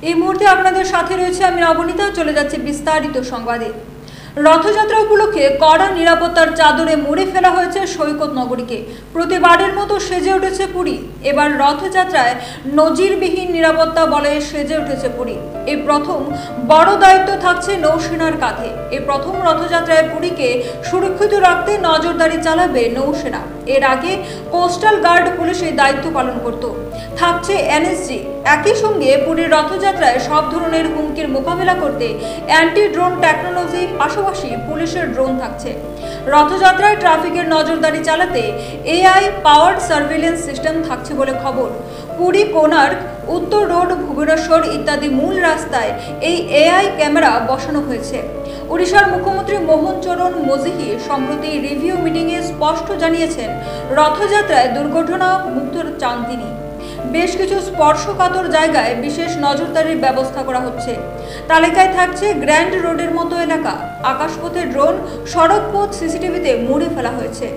এই মুহূর্তে আপনাদের সাথে রয়েছে আমি নবনীতা। চলে যাচ্ছে বিস্তারিত সংবাদে। রথযাত্রা উপলক্ষে কড়া নিরাপত্তার চাদরে মুড়ে ফেলা হয়েছে সৈকত নগরীকে। প্রতিবারের মতো সেজে উঠেছে পুরী। এবার রথযাত্রায় নজিরবিহীন নিরাপত্তা বলয়ে সেজে উঠেছে পুরী। এই প্রথম বড় দায়িত্ব থাকছে নৌসেনার কাঁধে। এই প্রথম রথযাত্রায় পুরীকে সুরক্ষিত রাখতে নজরদারি চালাবে নৌসেনা। এর আগে কোস্টাল গার্ড পুলিশ এই দায়িত্ব পালন করত। থাকছে এনএসজি। একই সঙ্গে পুরীর রথযাত্রায় সব ধরনের হুমকির মোকাবিলা করতে অ্যান্টি ড্রোন টেকনোলজি, পাশাপাশি পুলিশের ড্রোন থাকছে। রথযাত্রায় ট্রাফিকের নজরদারি চালাতে এআই পাওয়ার্ড সার্ভেলেন্স সিস্টেম থাকছে বলে খবর। পুরী, কোণার্ক, উত্তর রোড, ভুবনেশ্বর ইত্যাদি মূল রাস্তায় এই এআই ক্যামেরা বসানো হয়েছে। ওড়িশার মুখ্যমন্ত্রী মোহন চরণ মজিহি সম্প্রতি রিভিউ মিটিংয়ে স্পষ্ট জানিয়েছেন, রথযাত্রায় দুর্ঘটনা মুক্ত চান তিনি। বেশ কিছু স্পর্শকাতর জায়গায় বিশেষ নজরদারির ব্যবস্থা করা হচ্ছে। তালিকায় থাকছে গ্র্যান্ড রোডের মতো এলাকা। আকাশপথে ড্রোন, সড়কপথ সিসিটিভিতে মুড়ে ফেলা হয়েছে।